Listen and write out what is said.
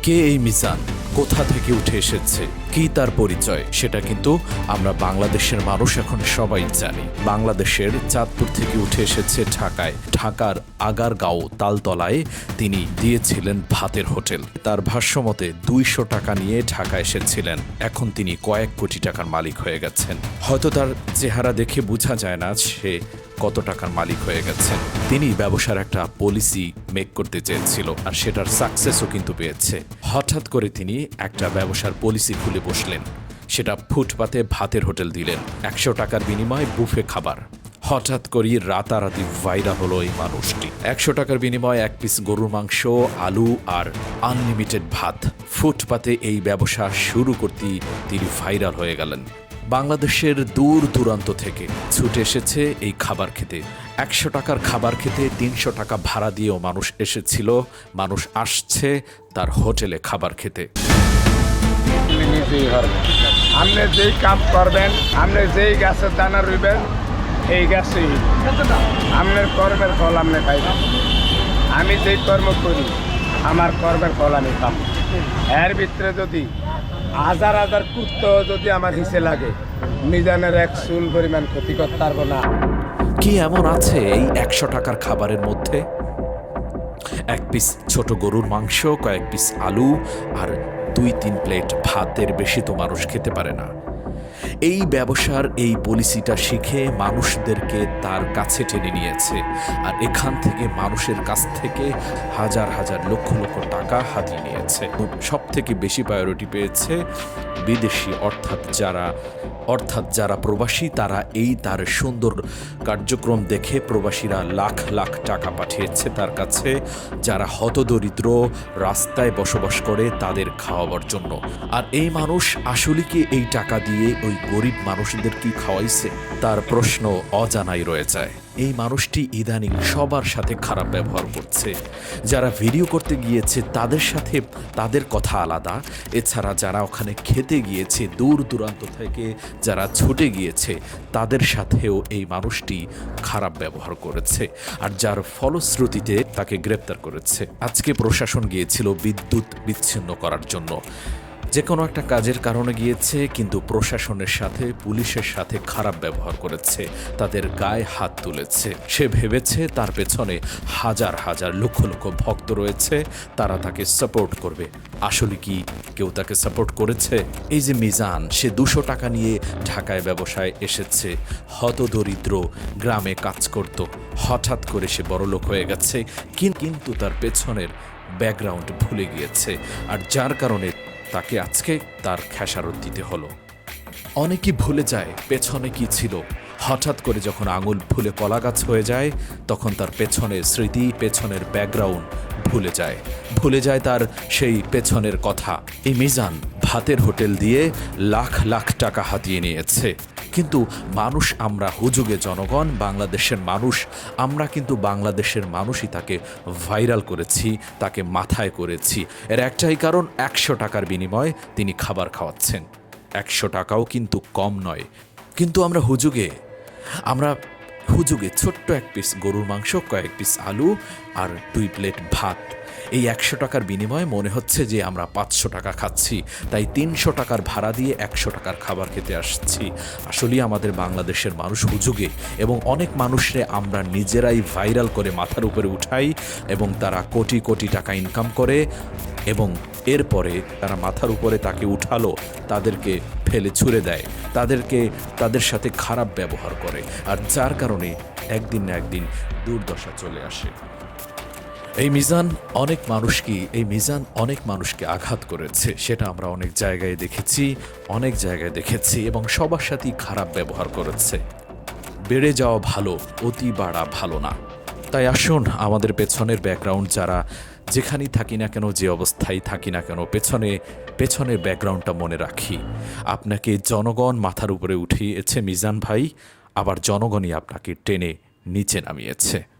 কে এই মিজান, কোথা থেকে উঠে এসেছে, কি তার পরিচয়, সেটা কিন্তু আমরা বাংলাদেশের মানুষ এখন সবাই জানি। বাংলাদেশের চাঁদপুর থেকে উঠে এসেছে ঢাকায়। ঢাকার আগারগাঁও তালতলায় তিনি দিয়েছিলেন ভাতের হোটেল। তার ভাষ্যমতে 200 টাকা নিয়ে ঢাকা এসেছিলেন। এখন তিনি কয়েক কোটি টাকার মালিক হয়ে গেছেন। হয়তো তার চেহারা দেখে বোঝা যায় না সে কত টাকার মালিক হয়ে গেছেন। তিনি ব্যবসার একটা পলিসি মেক করতে চেয়েছিল, আর সেটার সাকসেসও কিন্তু পেয়েছে। হঠাৎ করে তিনি একটা ব্যবসার পলিসি খুলে বসলেন। সেটা ফুটপাতে ভাতের হোটেল দিলেন। 100 টাকার বিনিময়ে বুফে খাবার। হঠাৎ করেই রাতারাতি ভাইরাল হলো এই মানুষটি। 100 টাকার বিনিময়ে 1 পিস গরুর মাংস, আলু আর আনলিমিটেড ভাত। ফুটপাতে এই ব্যবসা শুরু করতেই তিনি ভাইরাল হয়ে গেলেন। বাংলাদেশের দূর দূরান্ত থেকে ছুটে এসেছে এই খাবার খেতে। 100 টাকার খাবার খেতে 300 টাকা ভাড়া দিয়েও মানুষ এসেছিল। মানুষ আসছে তার হোটেলে খাবার খেতে। আপনি যেই কাম করবেন, আপনি যেই গাছের দানা রইবেন, এই গাছই আপনার কর্মের ফল আপনি পাইবেন। আমি যেই কর্ম করি, আমার কর্মের ফল আমি পাব। এর ভিতরে যদি হাজার হাজার কুত্তো যদি আমার হিসে লাগে, মিজানের এক চুল পরিমাণ ক্ষতি করতে পারবো না। কি এমন আছে এই 100 টাকার খাবারের মধ্যে? 1 পিস ছোট গরুর মাংস, কয়েক পিস আলু আর 2-3 প্লেট ভাতের বেশি তো মানুষ খেতে পারে না। এই ব্যবসার এই পলিসিটা শিখে মানুষদেরকে তার কাছে টেনে নিয়েছে, আর এখান থেকে মানুষের কাছ থেকে হাজার হাজার লক্ষ লক্ষ টাকা হাতিয়ে নিয়েছে। সব থেকে বেশি প্রায়োরিটি পেয়েছে বিদেশি, অর্থাৎ যারা প্রবাসী, তারা এই তার সুন্দর কার্যক্রম দেখে প্রবাসীরা লাখ লাখ টাকা পাঠিয়েছে তার কাছে, যারা হতদরিদ্র রাস্তায় বসবাস করে তাদের খাওয়াবার জন্য। আর এই মানুষ আসলে কি এই টাকা দিয়ে ওই গরিব মানুষদের কি খাওয়াইছে? তার প্রশ্ন অজানাই রয়ে যায়। এই মানুষটি ইদানিং সবার সাথে খারাপ ব্যবহার করছে। যারা ভিডিও করতে গিয়েছে তাদের সাথে তাদের কথা আলাদা, এছাড়া যারা ওখানে খেতে গিয়েছে দূর দূরান্ত থেকে যারা ছুটে গিয়েছে তাদের সাথেও এই মানুষটি খারাপ ব্যবহার করেছে, আর যার ফলশ্রুতিতে তাকে গ্রেপ্তার করেছে। আজকে প্রশাসন গিয়েছিল বিদ্যুৎ বিচ্ছিন্ন করার জন্য। যে কোনো একটা কাজের কারণে গিয়েছে, কিন্তু প্রশাসনের সাথে পুলিশের সাথে খারাপ ব্যবহার করেছে, তাদের গায়ে হাত তুলেছে। সে ভেবেছে তার পেছনে হাজার হাজার লক্ষ লক্ষ ভক্ত রয়েছে, তারা তাকে সাপোর্ট করবে। আসলে কি কেউ তাকে সাপোর্ট করেছে? এই যে মিজান, সে 200 টাকা নিয়ে ঢাকায় ব্যবসায় এসেছে, হতদরিদ্র গ্রামে কাজ করত। হঠাৎ করে সে বড়লোক হয়ে গেছে, কিন্তু তার পেছনের ব্যাকগ্রাউন্ড ভুলে গিয়েছে, আর যার কারণে তাকে আজকে তার খেসারত দিতে হলো। অনেকেই ভুলে যায় পেছনে কি ছিল। হঠাৎ করে যখন আঙুল ফুলে কলা গাছ হয়ে যায়, তখন তার পেছনের স্মৃতি, পেছনের ব্যাকগ্রাউন্ড ভুলে যায় তার সেই পেছনের কথা। এই মিজান ভাতের হোটেল দিয়ে লাখ লাখ টাকা হাতিয়ে নিয়েছে। কিন্তু মানুষ, আমরা হুজুগে জনগণ, বাংলাদেশের মানুষ, আমরা কিন্তু বাংলাদেশের মানুষই তাকে ভাইরাল করেছি, তাকে মাথায় করেছি। এর একটাই কারণ, 100 টাকার বিনিময়ে তিনি খাবার খাওয়াচ্ছেন। 100 টাকাও কিন্তু কম নয়। কিন্তু আমরা হুজুগে ছোট্ট 1 পিস গরুর মাংস, কয়েক পিস আলু আর 2 প্লেট ভাত, এই 100 টাকার বিনিময়ে মনে হচ্ছে যে আমরা 500 টাকা খাচ্ছি। তাই 300 টাকার ভাড়া দিয়ে 100 টাকার খাবার খেতে আসছি। আসলেই আমাদের বাংলাদেশের মানুষ হুজুগে, এবং অনেক মানুষরে আমরা নিজেরাই ভাইরাল করে মাথার উপরে উঠাই, এবং তারা কোটি কোটি টাকা ইনকাম করে, এবং এরপরে তারা মাথার উপরে তাকে উঠালো, তাদেরকে ফেলে ছুঁড়ে দেয়, তাদের সাথে খারাপ ব্যবহার করে, আর যার কারণে একদিন না একদিন দুর্দশা চলে আসে। এই মিজান অনেক মানুষকে আঘাত করেছে, সেটা আমরা অনেক জায়গায় দেখেছি, এবং সবার সাথেই খারাপ ব্যবহার করেছে। বেড়ে যাওয়া ভালো, অতি বাড়া ভালো না। তাই আসুন, আমাদের পেছনের ব্যাকগ্রাউন্ড, যারা যেখানেই থাকি না কেন, যে অবস্থায় থাকি না কেন, পেছনের ব্যাকগ্রাউন্ডটা মনে রাখি। আপনাকে জনগণ মাথার উপরে উঠিয়েছে মিজান ভাই, আবার জনগণই আপনাকে টেনে নিচে নামিয়েছে।